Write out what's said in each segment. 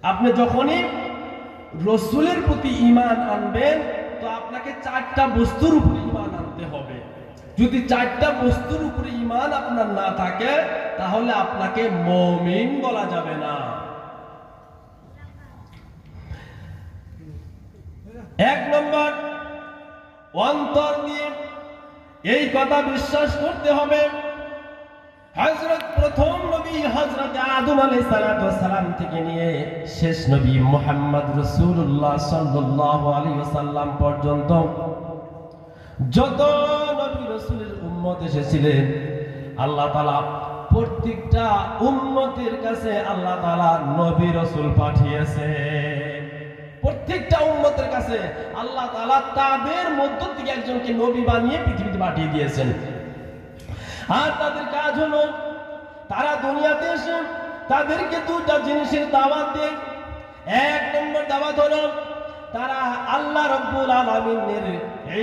আপনি যখনই রসুলের প্রতি ঈমান আনবেন তো আপনাকে চারটা বস্তুর উপরে ঈমান আনতে হবে। যদি চারটা বস্তুর উপরে ঈমান আপনার না থাকে তাহলে আপনাকে মুমিন বলা যাবে না। এক নম্বর, অন্তর দিয়ে এই কথা বিশ্বাস করতে হবে প্রথম নবী হযরত আদম আলাইহিস সালাম থেকে নিয়ে শেষ নবী মুহাম্মদ রাসূলুল্লাহ সাল্লাল্লাহু আলাইহি ওয়াসাল্লাম পর্যন্ত যত নবী রাসূলের উম্মত এসেছিলেন, আল্লাহ তাআলা প্রত্যেকটা উম্মতের কাছে আল্লাহ তাআলা নবী রাসূল পাঠিয়েছেন। প্রত্যেকটা উম্মতের কাছে আল্লাহ তাআলা তাদের মধ্য থেকে একজনকে নবী বানিয়ে পৃথিবীতে পাঠিয়ে দিয়েছেন। আর তাদের কাজ হলো তারা দুনিয়াতে এসে তাদেরকে দুটা জিনিসের দাওয়াত দেয়। এক নম্বর দাওয়াত হলো তারা আল্লাহ রাব্বুল আলামিনের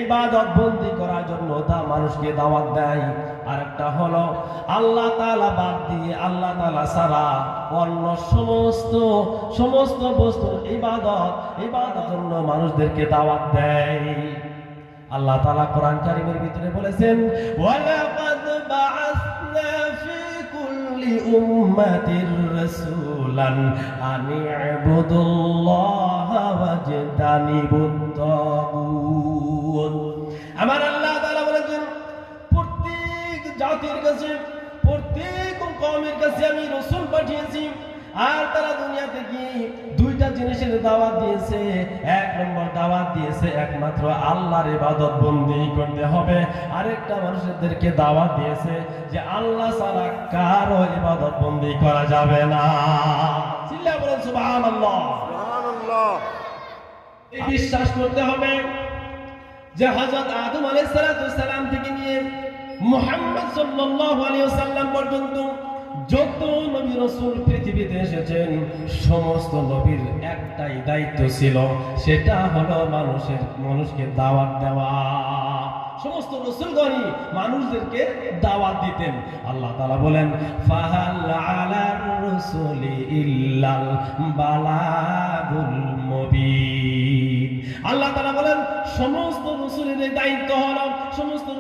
ইবাদত বন্দি করার জন্য তা মানুষকে দাওয়াত দেয়। আর একটা হলো আল্লাহ তাআলা বাদ দিয়ে আল্লাহ তাআলা ছাড়া অন্য সমস্ত বস্তুর ইবাদতের জন্য মানুষদেরকে দাওয়াত দেয়। আল্লাহ তাআলা কোরআন কারীমের ভিতরে বলেছেন, ওয়ালাকাদ বাআসনা ফি কুল্লি উম্মাতির রাসূলান আনি ইবুদুল্লাহা ওয়াজতানিবুত তাগুত। আমার আল্লাহ তাআলা বলেছেন, প্রত্যেক জাতির কাছে প্রত্যেক কওমের কাছে আমি রাসূল পাঠিয়েছি। আর তারা দুনিয়াতে গিয়ে দুইটা জিনিসের দাওয়াত দিয়েছে। এক নম্বর দাওয়াত দিয়েছে একমাত্র আল্লাহর ইবাদত বন্দি করতে হবে। আরেকটা মানুষদেরকে দাওয়াত দিয়েছে যে আল্লাহ ছাড়া কারো ইবাদত বন্দি করা যাবে না। চিল্লায়ে বলেন সুবহানাল্লাহ। সুবহানাল্লাহ। এই বিশ্বাস করতে হবে যে হযরত আদম আলাইহিস সালাম থেকে নিয়ে মুহাম্মদ সাল্লাল্লাহু আলাইহি ওয়াসাল্লাম পর্যন্ত যত নবী রাসূল পৃথিবীতে এসেছেন সমস্ত নবীর একটাই দায়িত্ব ছিল, সেটা হলো মানুষকে দাওয়াত দেওয়া। সমস্ত রাসূলগণই মানুষদেরকে দাওয়াত দিতেন। আল্লাহ তাআলা বলেন, ফাহাল আলার রাসূলি ইল্লাল বালাগুল মুবিন। আল্লাহ তাআলা বলেন সমস্ত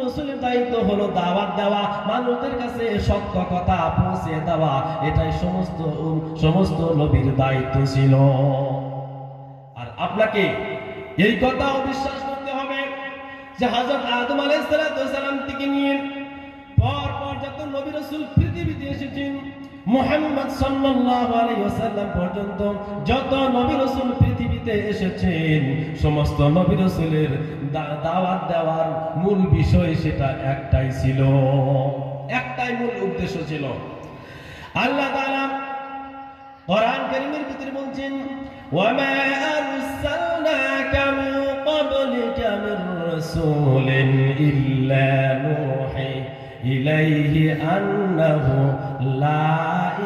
রাসূলের দায়িত্ব হলো দাওয়াত দেওয়া, মানুষদের কাছে সত্য কথা পৌঁছে দেওয়া। এটাই সমস্ত নবীর দায়িত্ব ছিল। আর আপনাকে এই কথাও বিশ্বাস করতে হবে যে হযরত আদম আলাইহিস সালাম থেকে নিয়ে পর যত নবী রাসূল পৃথিবীতে এসেছেন, মুহাম্মদ সাল্লাল্লাহু আলাইহি ওয়াসাল্লাম পর্যন্ত যত নবী রাসূল পৃথিবীতে এসেছেন সমস্ত নবী রাসূলের দাওয়াত দেওয়ার মূল বিষয় সেটা একটাই ছিল, একটাই মূল উদ্দেশ্য ছিল। আল্লাহ তাআলা কোরআন কারীমের ভিতরে বলছেন, ওয়ামা আরসালনাকা মিন ক্বাবলিকা মির রাসূলিন ইল্লা নূহি ইলাইহি আন্নাহু লা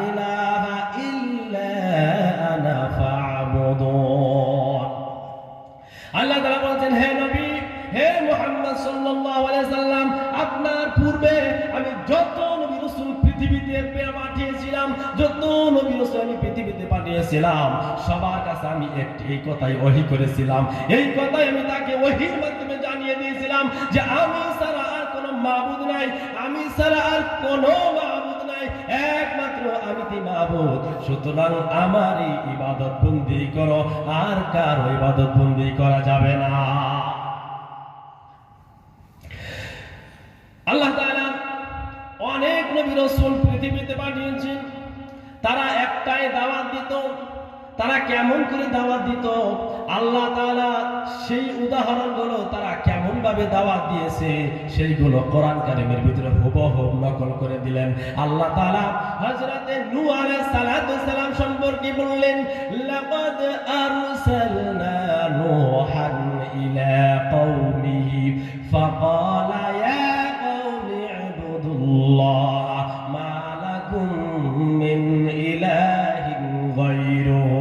ইলাহা ইল্লা আনা ফা'বুদুন। আল্লাহ তাআলা বলেন, হে নবী, হে মুহাম্মদ সাল্লাল্লাহু আলাইহি সাল্লাম, আপনার পূর্বে আমি যত নবী রাসূল পৃথিবীতে পাঠিয়েছিলাম সবার কাছে আমি এই কথাই ওহী করেছিলাম। এই কথাই আমি তাকে ওহীর মাধ্যমে জানিয়ে দিয়েছিলাম যে আমি ছাড়া আর কোনো মাবুদ নাই, একমাত্র আমি মাবুদ। সুতরাং আমারই ইবাদত বন্দি করো, আর কারো ইবাদত বন্দি করা যাবে না। আল্লাহ তাআলা অনেক নবী রাসূল পৃথিবীতে পাঠিয়েছেন, তারা একটাই দাওয়াত দিত। তারা কেমন করে দাওয়াত দিত, আল্লাহ তাআলা সেই উদাহরণগুলো তারা কেমন ভাবে দাওয়াত দিয়েছে সেইগুলো কোরআন কারীমের ভিতরে হুবহু নকল করে দিলেন। আল্লাহ তাআলা হযরতে নূহ আলাইহিস সালাম সম্পর্কে বললেন, লাকাদ আরসালনা নূহান ইলা কওমিহি ফাকালা ইয়া কওমি ইবুদুল্লাহ মা লাকুম মিন ইলাহিন গায়রুহু।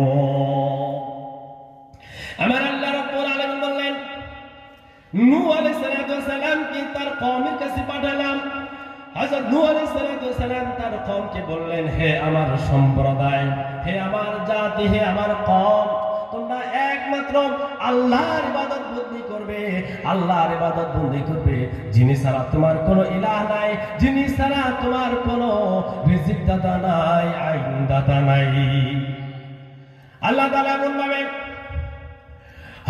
আমার আল্লাহ রাব্বুল আলামিন বললেন, নূহ আলাইহিস সালামকে তার কওমের কাছে পাঠালাম। হযরত নূহ আলাইহিস সালাম তার কওমকে বললেন, হে আমার সম্প্রদায়, হে আমার জাতি, হে আমার কওম, তোমরা একমাত্র আল্লাহর ইবাদত বন্দি করবে, আল্লাহর ইবাদত বন্দি করবে, যিনি ছাড়া তোমার কোনো ইলাহ নাই, যিনি ছাড়া তোমার কোনো রিজিক দাতা নাই, আইন দাতা নাই। আল্লাহ তাআলা এমন ভাবে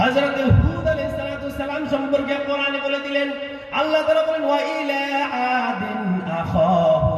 হযরত হুদ আলাইহিস সালাম সম্পর্কে কোরআনে বলে দিলেন। আল্লাহ তাআলা বলেন, ওয়া ইলা আদিন আখাহুম